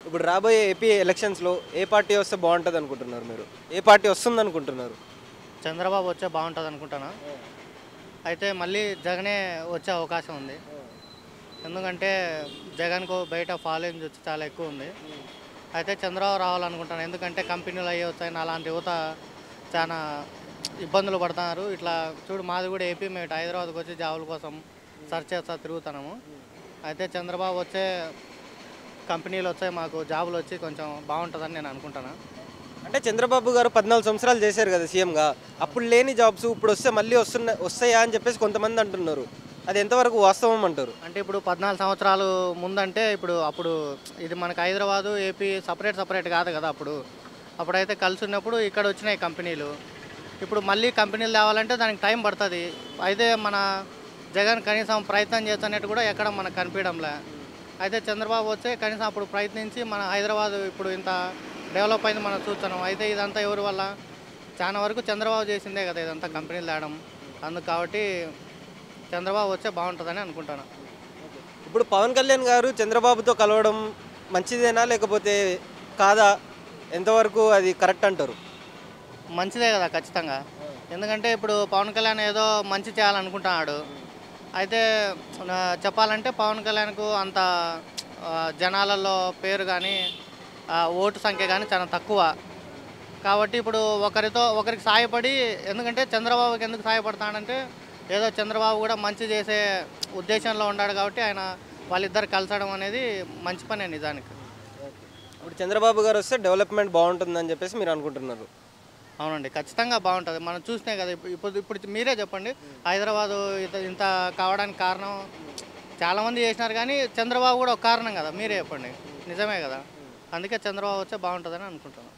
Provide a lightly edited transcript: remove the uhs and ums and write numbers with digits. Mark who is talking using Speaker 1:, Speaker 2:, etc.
Speaker 1: ఇప్పుడు రాబోయే ఏపీ ఎలక్షన్స్‌లో ఏ పార్టీ వస్తే బావుంటది అనుకుంటున్నారు మీరు? ఏ పార్టీ వస్తుందనుకుంటున్నారు?
Speaker 2: చంద్రబాబు వచ్చే బాగుంటుంది అనుకుంటాను. అయితే మళ్ళీ జగనే వచ్చే అవకాశం ఉంది. ఎందుకంటే జగన్కు బయట ఫాలోయింగ్ వచ్చి చాలా ఎక్కువ ఉంది. అయితే చంద్రబాబు రావాలనుకుంటాను. ఎందుకంటే కంపెనీలు అయ్యి వచ్చాయని అలాంటి యువత చాలా ఇబ్బందులు పడుతున్నారు. ఇట్లా చూడు మాది కూడా ఏపీ, మేము ఇటు హైదరాబాద్కి వచ్చి జాబుల కోసం సెర్చ్ చేస్తా తిరుగుతున్నాము. అయితే చంద్రబాబు వచ్చే కంపెనీలు వచ్చాయి, మాకు జాబులు వచ్చి కొంచెం బాగుంటుందని నేను అనుకుంటాను.
Speaker 1: అంటే చంద్రబాబు గారు 14 సంవత్సరాలు చేశారు కదా సీఎంగా. అప్పుడు లేని జాబ్స్ ఇప్పుడొస్తే మళ్ళీ వస్తాయా అని చెప్పేసి కొంతమంది అంటున్నారు. అది ఎంతవరకు వాస్తవం అంటారు?
Speaker 2: అంటే ఇప్పుడు 14 సంవత్సరాలు ముందంటే అప్పుడు ఇది మనకు హైదరాబాదు, ఏపీ సపరేట్ కాదు కదా అప్పుడు. అప్పుడైతే కలిసి ఉన్నప్పుడు ఇక్కడ వచ్చినాయి కంపెనీలు. ఇప్పుడు మళ్ళీ కంపెనీలు తేవాలంటే దానికి టైం పడుతుంది. అయితే మన జగన్ కనీసం ప్రయత్నం చేస్తున్నట్టు కూడా ఎక్కడ మనకు కనిపించడంలే. అయితే చంద్రబాబు వచ్చే కనీసం అప్పుడు ప్రయత్నించి మన హైదరాబాదు ఇప్పుడు ఇంత డెవలప్ అయింది మనం చూస్తున్నాం. అయితే ఇదంతా ఎవరి వల్ల? చాలా వరకు చంద్రబాబు చేసిందే కదా ఇదంతా కంపెనీలు తేవడం. అందుకు కాబట్టి చంద్రబాబు వచ్చే బాగుంటుందని అనుకుంటాను.
Speaker 1: ఇప్పుడు పవన్ కళ్యాణ్ గారు చంద్రబాబుతో కలవడం మంచిదేనా? లేకపోతే కాదా? ఎంతవరకు అది కరెక్ట్ అంటారు?
Speaker 2: మంచిదే కదా ఖచ్చితంగా. ఎందుకంటే ఇప్పుడు పవన్ కళ్యాణ్ ఏదో మంచి చేయాలనుకుంటున్నాడు. అయితే చెప్పాలంటే పవన్ కళ్యాణ్కు అంత జనాలలో పేరు కానీ ఓటు సంఖ్య కానీ చాలా తక్కువ. కాబట్టి ఇప్పుడు ఒకరికి సాయపడి, ఎందుకంటే చంద్రబాబుకి ఎందుకు సాయపడతాడంటే ఏదో చంద్రబాబు కూడా మంచి చేసే ఉద్దేశంలో ఉన్నాడు కాబట్టి ఆయన వాళ్ళిద్దరు కలసడం అనేది మంచి పనే నిజానికి.
Speaker 1: ఇప్పుడు చంద్రబాబు గారు వస్తే డెవలప్మెంట్ బాగుంటుందని చెప్పేసి మీరు అనుకుంటున్నారు?
Speaker 2: అవునండి, ఖచ్చితంగా బాగుంటుంది. మనం చూసినే కదా ఇప్పుడు మీరే చెప్పండి. హైదరాబాదు ఇంత కావడానికి కారణం చాలామంది చేసినారు, కానీ చంద్రబాబు కూడా ఒక కారణం కదా. మీరే చెప్పండి, నిజమే కదా. అందుకే చంద్రబాబు వచ్చే బాగుంటుందని అనుకుంటున్నాను.